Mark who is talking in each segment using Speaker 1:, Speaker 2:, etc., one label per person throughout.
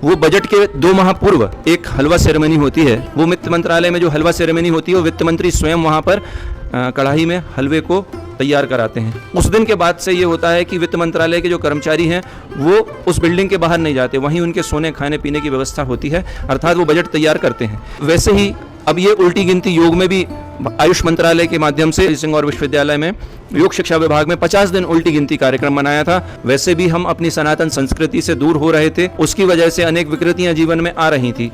Speaker 1: वो बजट के 2 माह पूर्व एक हलवा सेरेमनी होती है। वो वित्त मंत्रालय में जो हलवा सेरेमनी होती है वो वित्त मंत्री स्वयं वहाँ पर कढ़ाई में हलवे को तैयार कराते हैं। उस दिन के बाद से ये होता है कि वित्त मंत्रालय के जो कर्मचारी हैं वो उस बिल्डिंग के बाहर नहीं जाते, वहीं उनके सोने खाने पीने की व्यवस्था होती है, अर्थात वो बजट तैयार करते हैं। वैसे ही अब ये उल्टी गिनती योग में भी आयुष मंत्रालय के माध्यम से सिंह और विश्वविद्यालय में योग शिक्षा विभाग में 50 दिन उल्टी गिनती कार्यक्रम मनाया था। वैसे भी हम अपनी सनातन संस्कृति से दूर हो रहे थे, उसकी वजह से अनेक विकृतियां जीवन में आ रही थी।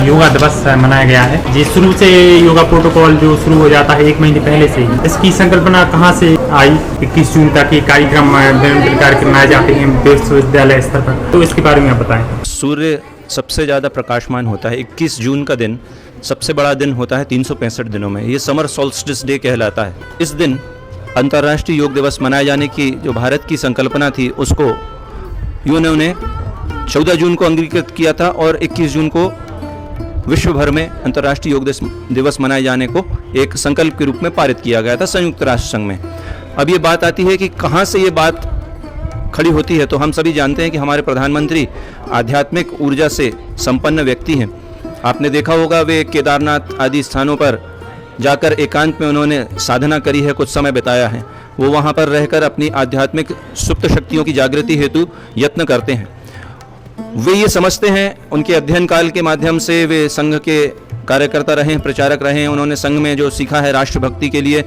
Speaker 2: योगा दिवस मनाया गया है जी। शुरू से योगा प्रोटोकॉल जो शुरू हो जाता है 1 महीने पहले से ही। इसकी संकल्पना कहाँ से आई? 21 जून तक ये कार्यक्रम निरंतर कार्यक्रम मनाए जाते हैं विश्वविद्यालय स्तर पर, तो इसके बारे में आप बताएं।
Speaker 1: सूर्य सबसे ज़्यादा प्रकाशमान होता है। 21 जून का दिन सबसे बड़ा दिन होता है 365 दिनों में। ये समर सोल्स्टिस डे कहलाता है। इस दिन अंतर्राष्ट्रीय योग दिवस मनाए जाने की जो भारत की संकल्पना थी उसको यूएनओ ने 14 जून को अंगीकृत किया था और 21 जून को विश्व भर में अंतर्राष्ट्रीय योग दिवस मनाए जाने को एक संकल्प के रूप में पारित किया गया था संयुक्त राष्ट्र संघ में। अब ये बात आती है कि कहाँ से ये बात खड़ी होती है, तो हम सभी जानते हैं कि हमारे प्रधानमंत्री आध्यात्मिक ऊर्जा से संपन्न व्यक्ति हैं। आपने देखा होगा वे केदारनाथ आदि स्थानों पर जाकर एकांत में उन्होंने साधना करी है, कुछ समय बिताया है। वो वहाँ पर रहकर अपनी आध्यात्मिक सुप्त शक्तियों की जागृति हेतु यत्न करते हैं। वे ये समझते हैं, उनके अध्ययन काल के माध्यम से वे संघ के कार्यकर्ता रहे हैं, प्रचारक रहे हैं। उन्होंने संघ में जो सीखा है राष्ट्रभक्ति के लिए,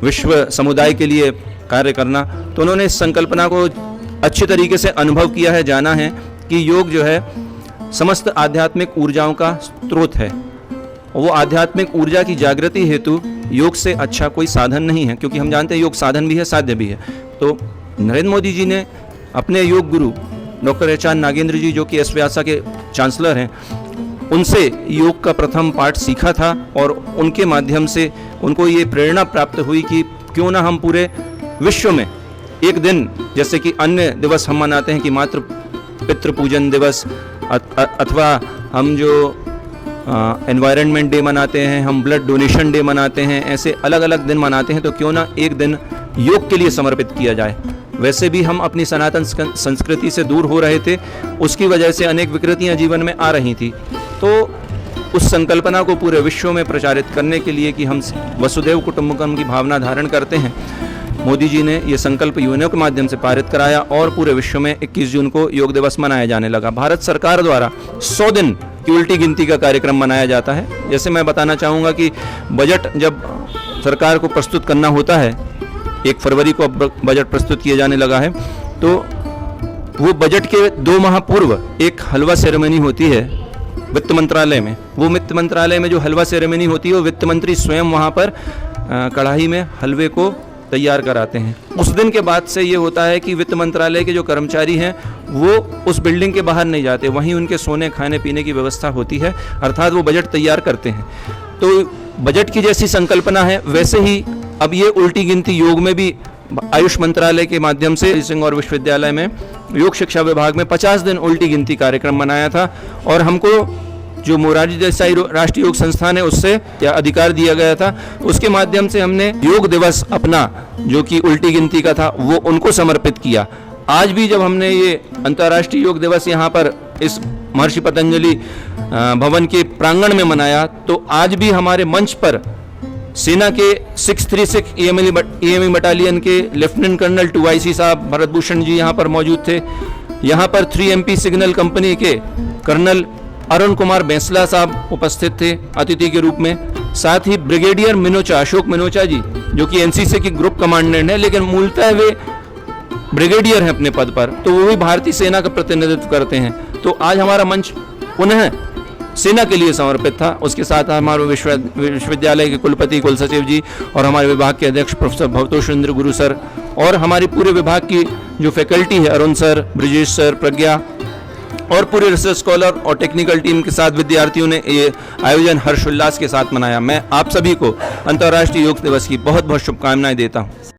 Speaker 1: विश्व समुदाय के लिए कार्य करना, तो उन्होंने इस संकल्पना को अच्छे तरीके से अनुभव किया है, जाना है कि योग जो है समस्त आध्यात्मिक ऊर्जाओं का स्रोत है। वो आध्यात्मिक ऊर्जा की जागृति हेतु योग से अच्छा कोई साधन नहीं है, क्योंकि हम जानते हैं योग साधन भी है, साध्य भी है। तो नरेंद्र मोदी जी ने अपने योग गुरु डॉक्टर एच.आर. नागेंद्र जी, जो कि एसव्यासा के चांसलर हैं, उनसे योग का प्रथम पाठ सीखा था और उनके माध्यम से उनको ये प्रेरणा प्राप्त हुई कि क्यों ना हम पूरे विश्व में एक दिन, जैसे कि अन्य दिवस हम मनाते हैं कि मातृ पितृ पूजन दिवस अथवा हम जो एनवायरनमेंट डे मनाते हैं, हम ब्लड डोनेशन डे मनाते हैं, ऐसे अलग अलग दिन मनाते हैं, तो क्यों ना एक दिन योग के लिए समर्पित किया जाए। वैसे भी हम अपनी सनातन संस्कृति से दूर हो रहे थे, उसकी वजह से अनेक विकृतियां जीवन में आ रही थी। तो उस संकल्पना को पूरे विश्व में प्रचारित करने के लिए कि हम वसुधैव कुटुंबकम की भावना धारण करते हैं, मोदी जी ने ये संकल्प यूएनओ के माध्यम से पारित कराया और पूरे विश्व में 21 जून को योग दिवस मनाया जाने लगा। भारत सरकार द्वारा 100 दिन की उल्टी गिनती का कार्यक्रम मनाया जाता है। जैसे मैं बताना चाहूँगा कि बजट जब सरकार को प्रस्तुत करना होता है, 1 फरवरी को बजट प्रस्तुत किया जाने लगा है, तो वो बजट के 2 माह पूर्व एक हलवा सेरेमनी होती है वित्त मंत्रालय में। वो वित्त मंत्रालय में जो हलवा सेरेमनी होती है वो वित्त मंत्री स्वयं वहाँ पर कढ़ाई में हलवे को तैयार कराते हैं। उस दिन के बाद से ये होता है कि वित्त मंत्रालय के जो कर्मचारी हैं वो उस बिल्डिंग के बाहर नहीं जाते, वहीं उनके सोने खाने पीने की व्यवस्था होती है, अर्थात वो बजट तैयार करते हैं। तो बजट की जैसी संकल्पना है, वैसे ही अब ये उल्टी गिनती योग में भी आयुष मंत्रालय के माध्यम से सिंह और विश्वविद्यालय में योग शिक्षा विभाग में 50 दिन उल्टी गिनती कार्यक्रम मनाया था और हमको जो मोरारजी देसाई राष्ट्रीय योग संस्थान है उससे या अधिकार दिया गया था, उसके माध्यम से हमने योग दिवस अपना जो कि उल्टी गिनती का था वो उनको समर्पित किया। आज भी जब हमने ये अंतर्राष्ट्रीय योग दिवस यहाँ पर इस महर्षि पतंजलि भवन के प्रांगण में मनाया, तो आज भी हमारे मंच पर सेना के 636 EME बटालियन के लेफ्टिनेंट कर्नल 2IC साहब भरत भूषण जी यहाँ पर मौजूद थे। यहाँ पर 3MP सिग्नल कंपनी के कर्नल अरुण कुमार बैंसला साहब उपस्थित थे अतिथि के रूप में। साथ ही ब्रिगेडियर मिनोचा, अशोक मिनोचा जी, जो कि NCC की ग्रुप कमांडेंट है, लेकिन मूलतः वे ब्रिगेडियर हैं अपने पद पर, तो वो भी भारतीय सेना का प्रतिनिधित्व करते हैं। तो आज हमारा मंच पुनः सेना के लिए समर्पित था। उसके साथ हमारे विश्वविद्यालय के कुलपति कुल सचिव जी और हमारे विभाग के अध्यक्ष प्रोफेसर भवतोषेंद्र गुरु सर और हमारी पूरे विभाग की जो फैकल्टी है, अरुण सर, ब्रिजेश सर, प्रज्ञा और पूरे रिसर्च स्कॉलर और टेक्निकल टीम के साथ विद्यार्थियों ने ये आयोजन हर्षोल्लास के साथ मनाया। मैं आप सभी को अंतर्राष्ट्रीय योग दिवस की बहुत बहुत शुभकामनाएं देता हूँ।